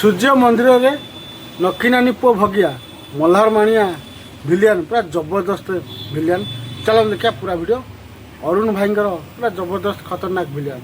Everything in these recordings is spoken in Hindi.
सूर्य मंदिर रे नखीनानी पु भगिया मल्हार माणिया भिलियन पूरा जबरदस्त भिलियन। चलो देखिए पूरा वीडियो। अरुण भाई पूरा जबरदस्त खतरनाक भिलियन।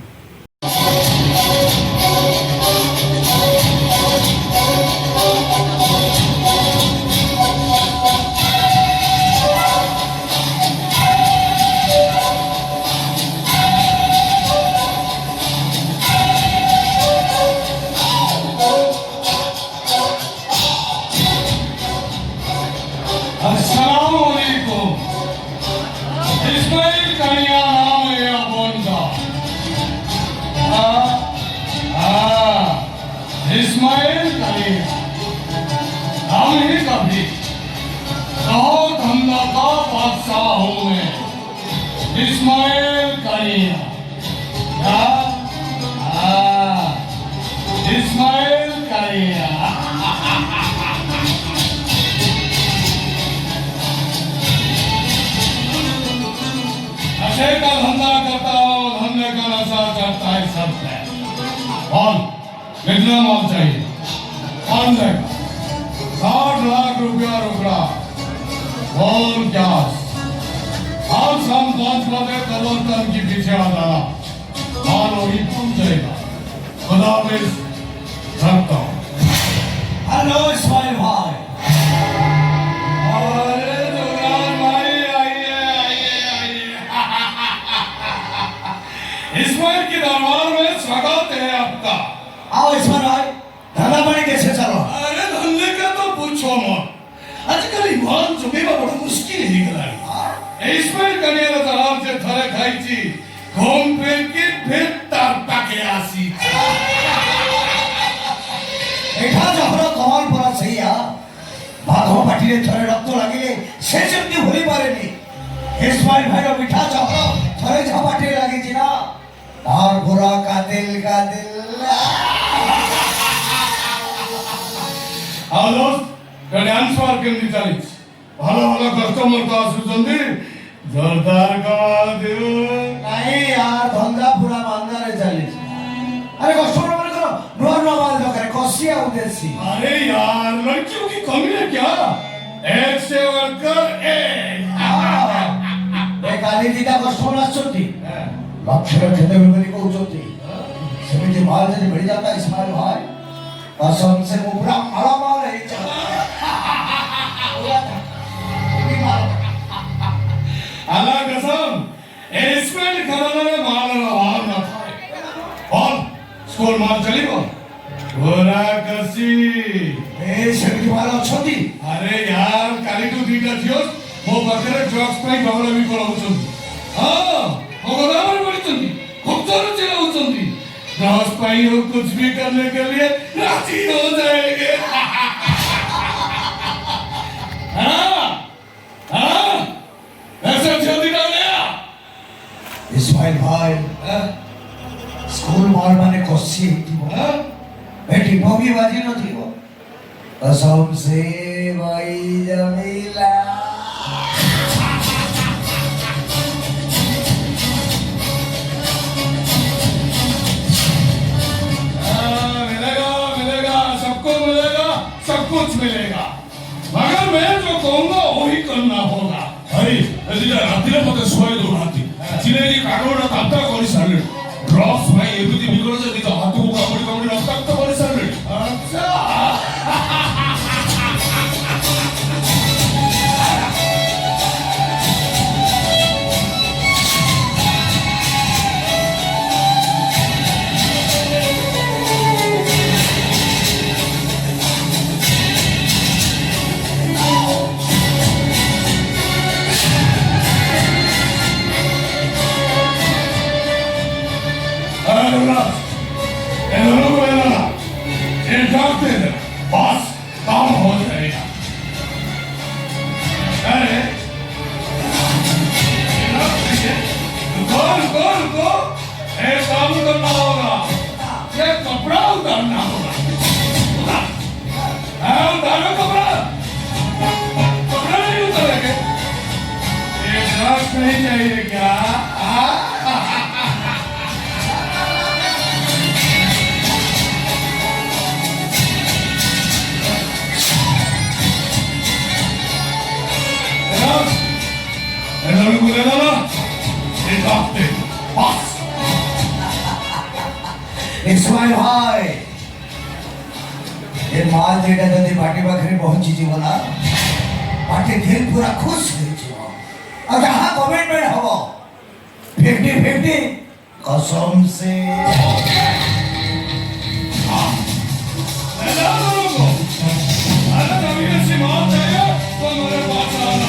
इस्माइल करीम हम ही कभी बहुत हमला का बादशाह हूँ मैं इस्माइल करीम। इस्माइल करीम नशे का धंधा करता हूँ, धंधे का नशा करता है सब है। और कितना माल चाहिए? 60 लाख रुपया रुपया और क्या? आज शाम 5 बजे कबूतर की पीछे आ जाना, माल वही टूट जाएगा। खुदा हाफिज़, रखता हूँ। हेलो इस्माइल भाई। अरे जुगरान भाई, आइए आइए आइए। इस्माइल की दरबार में स्वागत है आपका। आओ इस्माइल भाई, धंधा पानी कैसे चलो? अरे धंधे का तो पूछो मत। आजकल ईमान जुगेगा बड़ा मुश्किल ही गला। इस्माइल कनिया तलाब से थरे खाई थी, घूम फिर के फिर तारता के आसी। एठा जहरा कमाल परा सही आ। बाघों पाटिले थरे रक्त लागिले से जल्दी होली पारेनी। इस्माइल भाई रो मिठा जहरा थरे झपाटे लागी छी ना। और बुरा का दिल हेलो कल्याण स्वार केंद्र चालीस भालो भालो कस्टमर का सुचंदी जोरदार कमाल दियो। नहीं यार, धंधा पूरा मांदा रे चाली। अरे कस्टमर माने करो नुआ माल दो करे कोसिया उदेसी। अरे यार लड़कियों की कमी है क्या? एक से वर्कर एक। काली दिदा कस्टमर आछोती लक्ष्य खेते बेबली को उचोती सेमिति माल जदी बढ़ी जाता इस्माइल भाई कसम से पूरा माला माल है। अल्लाह कसम इस्माइल खराना में माल रवार ना था। और स्कूल माल चली को पूरा कसी ए सेमिति माल अछोती। अरे यार काली तू दीटा थियो वो बकरे ड्रग्स पे गवला भी करा उचंदी। हां वो गवला भी चंदी खूब जोर चला उचंदी। ड्रग्स पाई हो कुछ भी करने के लिए राजी हो जाएंगे। ऐसा जल्दी कर लिया इस्माइल भाई। स्कूल माल माने कोसी थी बेटी भोगी बाजी न थी वो कसम से भाई जमीला। सब कुछ मिलेगा, मगर मैं जो कहूँगा वही करना होगा। भाई रातिरे मत शुआई दौड़ाती चिले कागोड़ा ताप्ता कर सारे ड्रग्स भाई एबिति बिगड़ जाती तो हाथ को कागोड़ी कागोड़ी रक्ताक्त कर सारे। अच्छा बस काम हो जाएगा। अरे रुको एक काम करना होगा, ये कपड़ा उतारना होगा। उतारो कपड़ा नहीं उतारेंगे। ये ड्रग्स नहीं चाहिए क्या? रखते बस। इस्माइल भाई ये माल जेटा जदि बाटी पाखे पहुंची जीव ना बाटी दिल पूरा खुश हो जीव और जहां कमिटमेंट हबो 50-50 कसम से